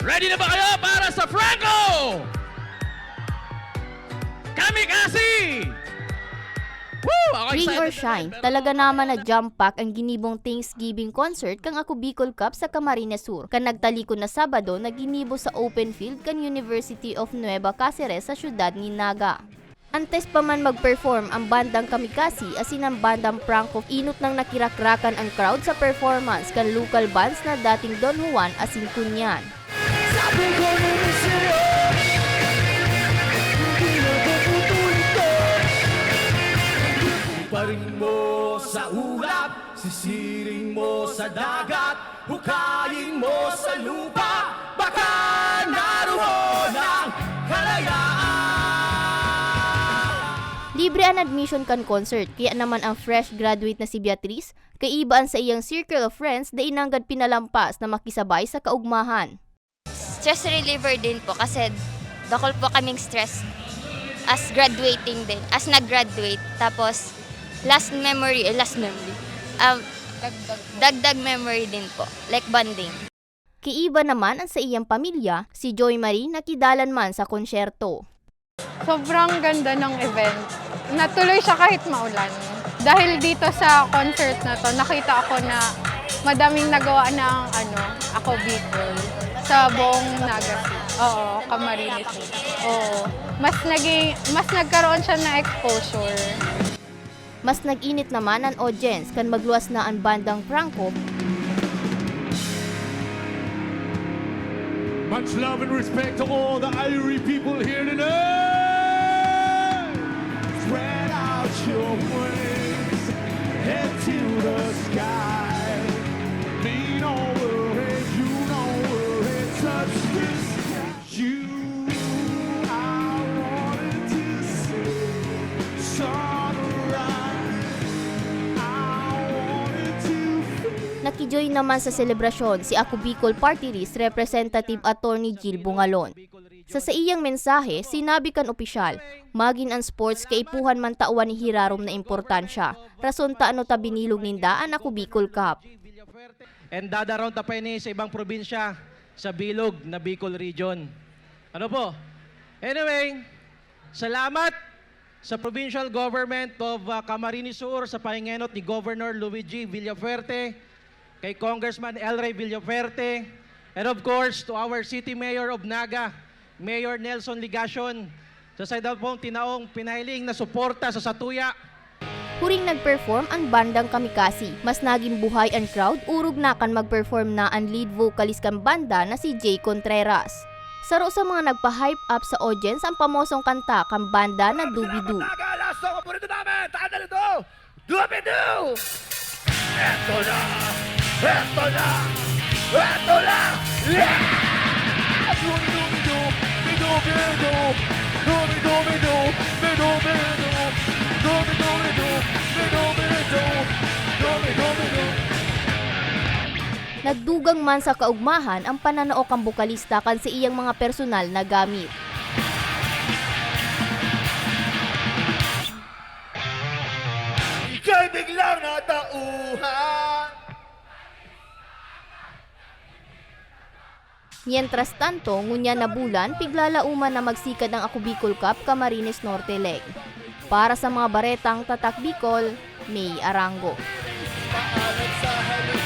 Ready na ba kayo para sa Franco? Kamikasi! Woo! Ako Rain excited or na shine, rin. talaga naman na jump pack ang ginibong Thanksgiving concert kang Ako Bicol Cup sa Camarines Sur. Kan nagtaliko na Sabado na ginibo sa open field kan University of Nueva Cáceres sa syudad ni Naga. Antes pa man mag-perform ang bandang Kamikasi asin ang bandang Franco, inot nang nakirakrakan ang crowd sa performance kan local bands na dating Don Juan asin Kunyan. Sabi ko naman sa'yo, hindi na maputulit ko. Iparin mo sa ulap, sisiring mo sa dagat, hukayin mo sa lupa, baka naroon ang kalayaan. Libre ang admission kan concert, kaya naman ang fresh graduate na si Beatriz, kaibaan sa iyang circle of friends na inanggad pinalampas na makisabay sa kaugmahan. Stress reliever din po kasi dakol po kaming stress as graduating din, as nag-graduate. Tapos, dagdag memory din po, like bonding. Kiiba naman ang sa iyang pamilya, si Joy Marie nakidalan man sa konsyerto. Sobrang ganda ng event. Natuloy siya kahit maulan. Dahil dito sa concert na to, nakita ako na madaming nagawa ng Ako Bicol sa buong Naga. Oo, Camarines. Oo. Mas nagkaroon siya ng exposure. Mas nag-init naman ang audience kan magluwas na ang bandang Franco. Much love and respect to all the Irie people here tonight. Spread out your wings, head to the sky. Lean over it, you know where it touch the sky. You, I wanted to see sunrise. I wanted to feel. Nakijoy naman sa selebrasyon si Ako Bicol Party List Representative Attorney Jill Bungalon. Sa iyang mensahe, sinabi kan opisyal, magin ang sports kaipuhan man tawan ni hirarom na importansya. Rason ta ano ta binilog ninda ang Ako Bicol Cup. And dadaroon ta pa ini sa ibang probinsya sa bilog na Bicol Region. Ano po? Anyway, salamat sa provincial government of Camarines Sur sa pahingenot ni Governor Luigi Villafuerte, kay Congressman Elray Villafuerte, and of course to our City Mayor of Naga, Mayor Nelson Ligacion, sa sadal pong tinaong pinahiling na suporta sa Satuya. Huring nag-perform ang bandang Kamikasi. Mas naging buhay ang crowd, urog na kan mag-perform na ang lead vocalist kan banda na si Jay Contreras. Saro sa mga nagpa-hype up sa audience ang pamosong kanta kan banda na Dubidu. Last song po rito namin! Takan na ito! Dubidu! Eto na! Eto na! Eto na! Yeah! Dubidu! Dubidu! Dubidu! Dubidu! Dubidu! Dubidu! Dubidu! Dubidu! Nagdugang man sa kaugmahan ang pananao kang bokalista kan sa iyang mga personal na gamit. Ika'y biglang natauhan. Mientras tanto, ngunya na bulan, piglalauman na magsikad ang Ako Bicol Cup Camarines Norte Leg. Para sa mga baretang Tatak Bicol, May Arango. Paalat sa halip,